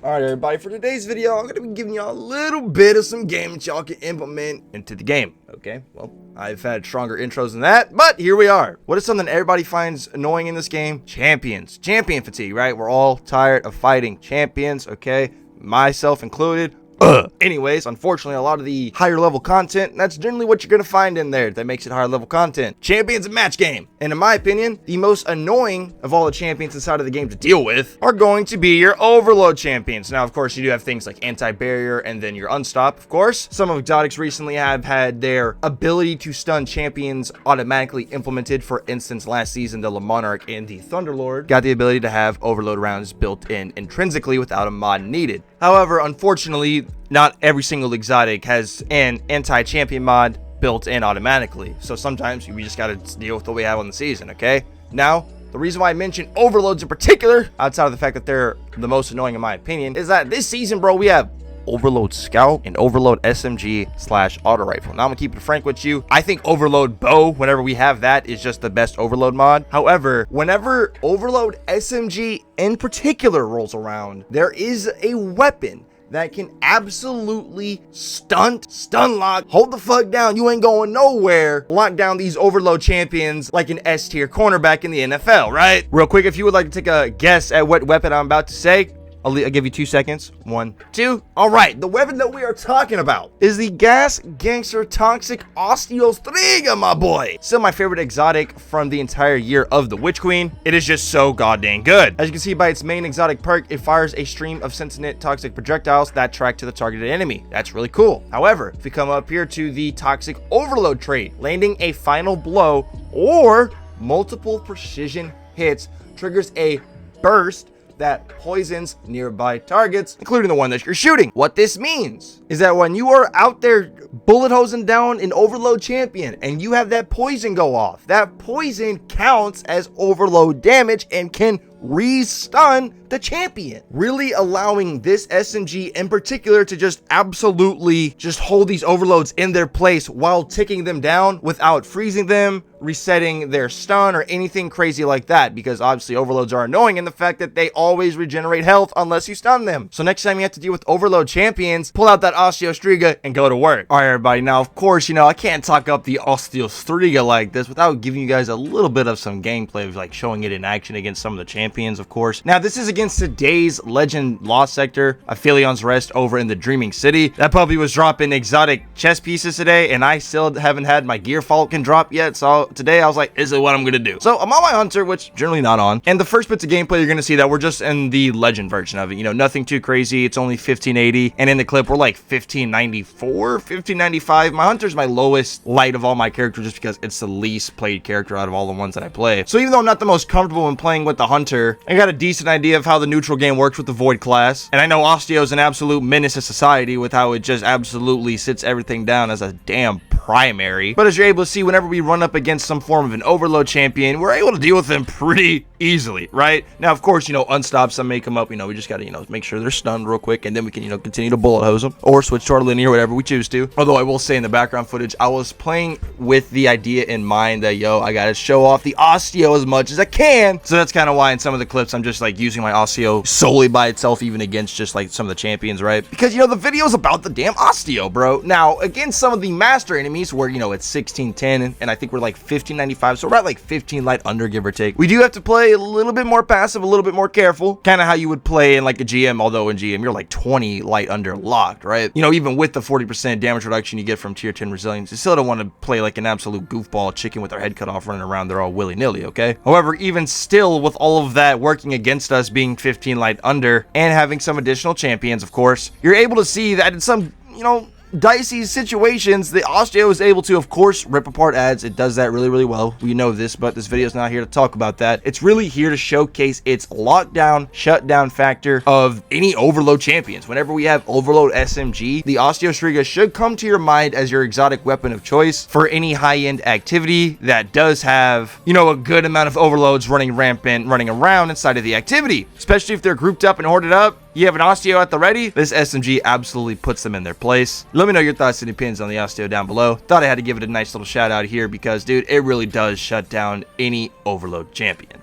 Alright everybody, for today's video, I'm going to be giving y'all a little bit of some game that y'all can implement into the game. Okay, well, I've had stronger intros than that, but here we are. What is something everybody finds annoying in this game? Champions. Champion fatigue, right? We're all tired of fighting champions, okay? Myself included. Anyways, unfortunately, a lot of the higher level content, that's generally what you're going to find in there that makes it higher level content. Champions and match game. And in my opinion, the most annoying of all the champions inside of the game to deal with are going to be your overload champions. Now, of course, you do have things like anti-barrier and then your unstop, of course. Some of exotics recently have had their ability to stun champions automatically implemented. For instance, last season, the Monarch and the Thunderlord got the ability to have overload rounds built in intrinsically without a mod needed. However, unfortunately, not every single exotic has an anti-champion mod built in automatically. So sometimes we just gotta deal with what we have on the season, okay? Now, the reason why I mention overloads in particular, outside of the fact that they're the most annoying in my opinion, is that this season, bro, we have Overload Scout and Overload SMG / auto rifle. Now I'm gonna keep it frank with you. I think Overload Bow, whenever we have that, is just the best overload mod. However, whenever Overload SMG in particular rolls around, there is a weapon that can absolutely stun lock, hold the fuck down, you ain't going nowhere, lock down these overload champions like an S tier cornerback in the NFL, right? Real quick, if you would like to take a guess at what weapon I'm about to say, I'll give you 2 seconds. 1, 2. All right, the weapon that we are talking about is the Gas Gangster Toxic Osteo Striga, my boy. Still my favorite exotic from the entire year of the Witch Queen. It is just so goddamn good. As you can see by its main exotic perk, it fires a stream of sentient toxic projectiles that track to the targeted enemy. That's really cool. However, if we come up here to the Toxic Overload trait, landing a final blow or multiple precision hits triggers a burst that poisons nearby targets, including the one that you're shooting. What this means is that when you are out there bullet hosing down an overload champion and you have that poison go off, that poison counts as overload damage and can re-stun the champion, really allowing this SMG in particular to just absolutely just hold these overloads in their place while ticking them down without freezing them, resetting their stun, or anything crazy like that, because obviously overloads are annoying in the fact that they always regenerate health unless you stun them. So next time you have to deal with overload champions, pull out that Osteo Striga and go to work. All right, everybody, now of course, you know, I can't talk up the Osteo Striga like this without giving you guys a little bit of some gameplay of like showing it in action against some of the champions, of course. Now this is against today's Legend Lost Sector, Aphelios Rest over in the Dreaming City. That puppy was dropping exotic chest pieces today, and I still haven't had my Gear Falcon drop yet. So today I was like, this is what I'm gonna do. So I'm on my Hunter, which generally not on. And the first bits of gameplay you're gonna see that we're just in the Legend version of it. You know, nothing too crazy. It's only 1580, and in the clip we're like 1594, 1595. My Hunter's my lowest light of all my characters just because it's the least played character out of all the ones that I play. So even though I'm not the most comfortable when playing with the Hunter, I got a decent idea of how the neutral game works with the Void class. And I know Osteo is an absolute menace to society with how it just absolutely sits everything down as a damn primary. But as you're able to see, whenever we run up against some form of an overload champion, we're able to deal with them pretty easily, right? Now, of course, you know, unstop, some may come up, you know, we just gotta, you know, make sure they're stunned real quick, and then we can, you know, continue to bullet hose them or switch to our linear, whatever we choose to. Although I will say in the background footage, I was playing with the idea in mind that, yo, I gotta show off the Osteo as much as I can. So that's kind of why in some of the clips I'm just like using my Osteo solely by itself, even against just like some of the champions, right? Because, you know, the video is about the damn Osteo, bro. Now, against some of the master enemies where, you know, it's 1610 and I think we're like 1595, so we're at like 15 light under, give or take. We do have to play a little bit more passive, a little bit more careful, kind of how you would play in like a GM, although in GM you're like 20 light under locked, right? You know, even with the 40% damage reduction you get from tier 10 resilience, you still don't want to play like an absolute goofball chicken with their head cut off running around there all willy-nilly, okay? However, even still, with all of that working against us being 15 light under and having some additional champions, of course, you're able to see that in some, you know, dicey situations, the Osteo is able to, of course, rip apart ads. It does that really, really well. We know this, but this video is not here to talk about that. It's really here to showcase its lockdown, shutdown factor of any overload champions. Whenever we have overload SMG, the Osteo Striga should come to your mind as your exotic weapon of choice for any high-end activity that does have, you know, a good amount of overloads running rampant, running around inside of the activity, especially if they're grouped up and hoarded up. You have an Osteo at the ready, this SMG absolutely puts them in their place. Let me know your thoughts and opinions on the Osteo down below. Thought I had to give it a nice little shout out here because, dude, it really does shut down any overload champion.